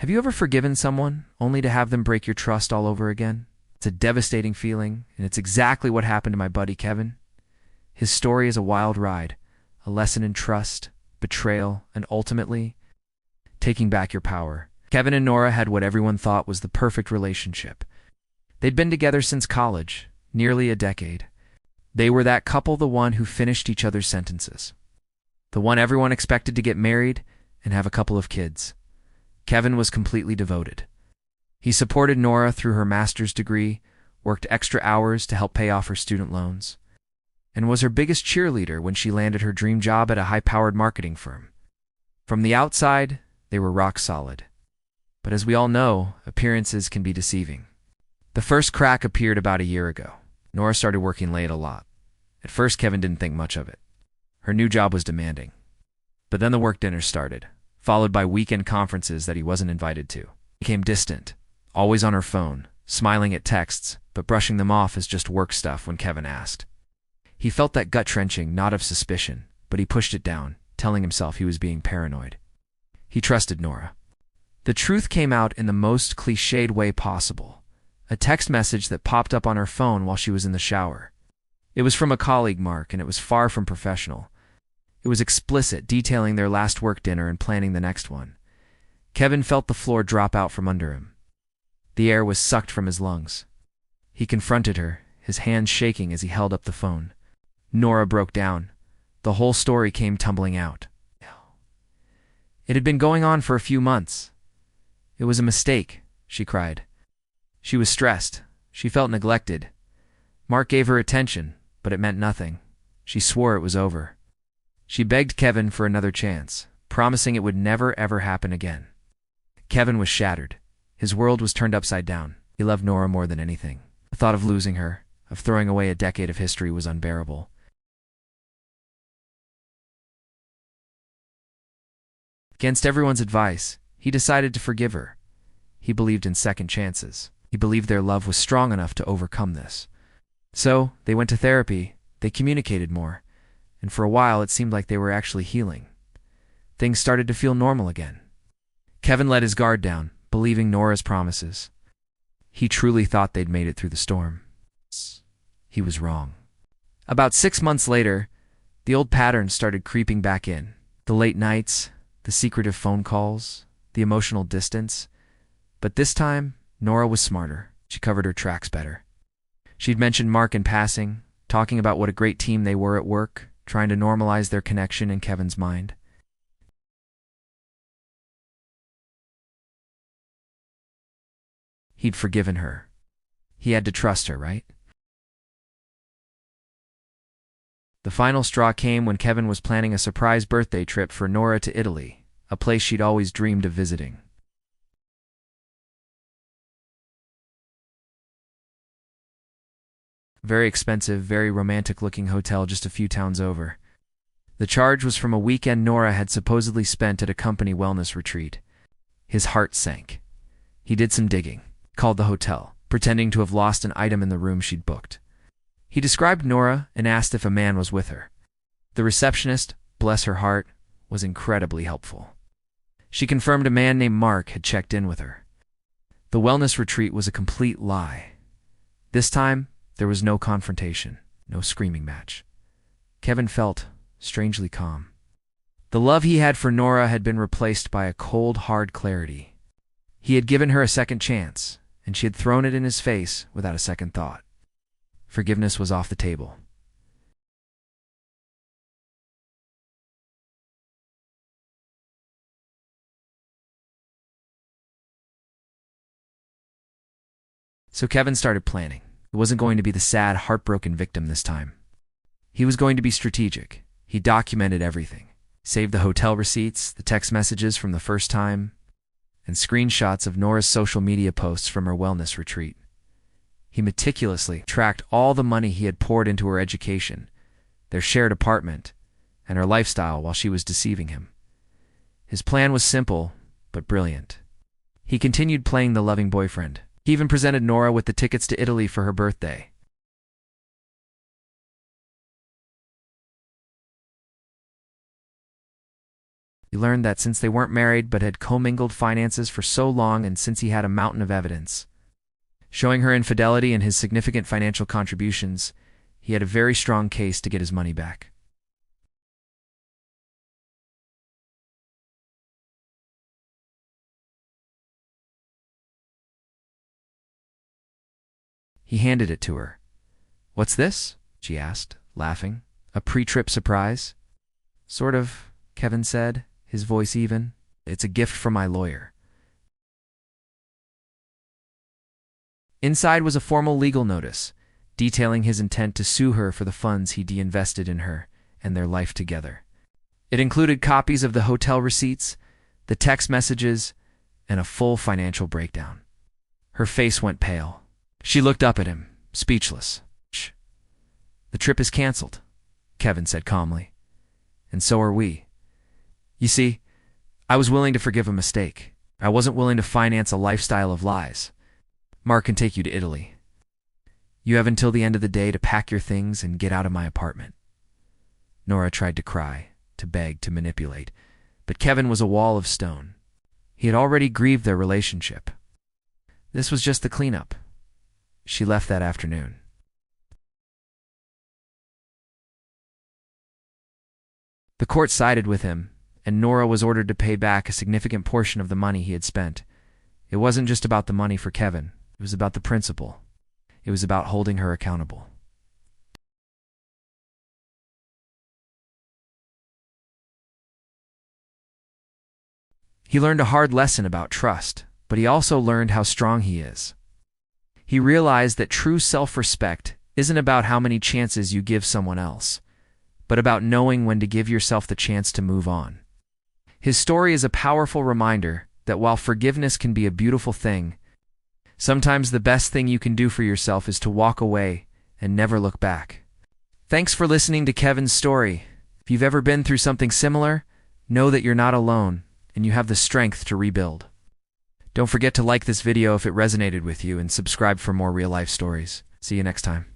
Have you ever forgiven someone only to have them break your trust all over again? It's a devastating feeling, and it's exactly what happened to my buddy Kevin. His story is a wild ride, a lesson in trust, betrayal, and ultimately, taking back your power. Kevin and Nora had what everyone thought was the perfect relationship. They'd been together since college, nearly a decade. They were that couple, the one who finished each other's sentences. The one everyone expected to get married and have a couple of kids. Kevin was completely devoted. He supported Nora through her master's degree, worked extra hours to help pay off her student loans, and was her biggest cheerleader when she landed her dream job at a high-powered marketing firm. From the outside, they were rock solid. But as we all know, appearances can be deceiving. The first crack appeared about a year ago. Nora started working late a lot. At first, Kevin didn't think much of it. Her new job was demanding. But then the work dinner started, followed by weekend conferences that he wasn't invited to. He became distant, always on her phone, smiling at texts, but brushing them off as just work stuff when Kevin asked. He felt that gut-wrenching knot of suspicion, but he pushed it down, telling himself he was being paranoid. He trusted Nora. The truth came out in the most cliched way possible. A text message that popped up on her phone while she was in the shower. It was from a colleague, Mark, and it was far from professional. It was explicit, detailing their last work dinner and planning the next one. Kevin felt the floor drop out from under him. The air was sucked from his lungs. He confronted her, his hands shaking as he held up the phone. Nora broke down. The whole story came tumbling out. It had been going on for a few months. It was a mistake, she cried. She was stressed. She felt neglected. Mark gave her attention, but it meant nothing. She swore it was over. She begged Kevin for another chance, promising it would never ever happen again. Kevin was shattered. His world was turned upside down. He loved Nora more than anything. The thought of losing her, of throwing away a decade of history, was unbearable. Against everyone's advice, he decided to forgive her. He believed in second chances. He believed their love was strong enough to overcome this. So, they went to therapy, they communicated more, and for a while it seemed like they were actually healing. Things started to feel normal again. Kevin let his guard down, believing Nora's promises. He truly thought they'd made it through the storm. He was wrong. About 6 months later, the old patterns started creeping back in. The late nights, the secretive phone calls, the emotional distance. But this time, Nora was smarter. She covered her tracks better. She'd mentioned Mark in passing, talking about what a great team they were at work, trying to normalize their connection in Kevin's mind. He'd forgiven her. He had to trust her, right? The final straw came when Kevin was planning a surprise birthday trip for Nora to Italy, a place she'd always dreamed of visiting. Very expensive, very romantic-looking hotel just a few towns over. The charge was from a weekend Nora had supposedly spent at a company wellness retreat. His heart sank. He did some digging, called the hotel, pretending to have lost an item in the room she'd booked. He described Nora and asked if a man was with her. The receptionist, bless her heart, was incredibly helpful. She confirmed a man named Mark had checked in with her. The wellness retreat was a complete lie. This time, there was no confrontation, no screaming match. Kevin felt strangely calm. The love he had for Nora had been replaced by a cold, hard clarity. He had given her a second chance, and she had thrown it in his face without a second thought. Forgiveness was off the table. So Kevin started planning. It wasn't going to be the sad, heartbroken victim this time. He was going to be strategic. He documented everything. Saved the hotel receipts, the text messages from the first time, and screenshots of Nora's social media posts from her wellness retreat. He meticulously tracked all the money he had poured into her education, their shared apartment, and her lifestyle while she was deceiving him. His plan was simple, but brilliant. He continued playing the loving boyfriend. He even presented Nora with the tickets to Italy for her birthday. He learned that since they weren't married but had commingled finances for so long, and since he had a mountain of evidence showing her infidelity and his significant financial contributions, he had a very strong case to get his money back. He handed it to her. "What's this?" she asked, laughing. "A pre-trip surprise?" "Sort of," Kevin said, his voice even. "It's a gift from my lawyer." Inside was a formal legal notice, detailing his intent to sue her for the funds he de-invested in her and their life together. It included copies of the hotel receipts, the text messages, and a full financial breakdown. Her face went pale. She looked up at him, speechless. "Shh. The trip is canceled," Kevin said calmly. "And so are we. You see, I was willing to forgive a mistake. I wasn't willing to finance a lifestyle of lies. Mark can take you to Italy. You have until the end of the day to pack your things and get out of my apartment." Nora tried to cry, to beg, to manipulate, but Kevin was a wall of stone. He had already grieved their relationship. This was just the cleanup. She left that afternoon. The court sided with him, and Nora was ordered to pay back a significant portion of the money he had spent. It wasn't just about the money for Kevin. It was about the principle. It was about holding her accountable. He learned a hard lesson about trust, but he also learned how strong he is. He realized that true self-respect isn't about how many chances you give someone else, but about knowing when to give yourself the chance to move on. His story is a powerful reminder that while forgiveness can be a beautiful thing, sometimes the best thing you can do for yourself is to walk away and never look back. Thanks for listening to Kevin's story. If you've ever been through something similar, know that you're not alone and you have the strength to rebuild. Don't forget to like this video if it resonated with you and subscribe for more real-life stories. See you next time.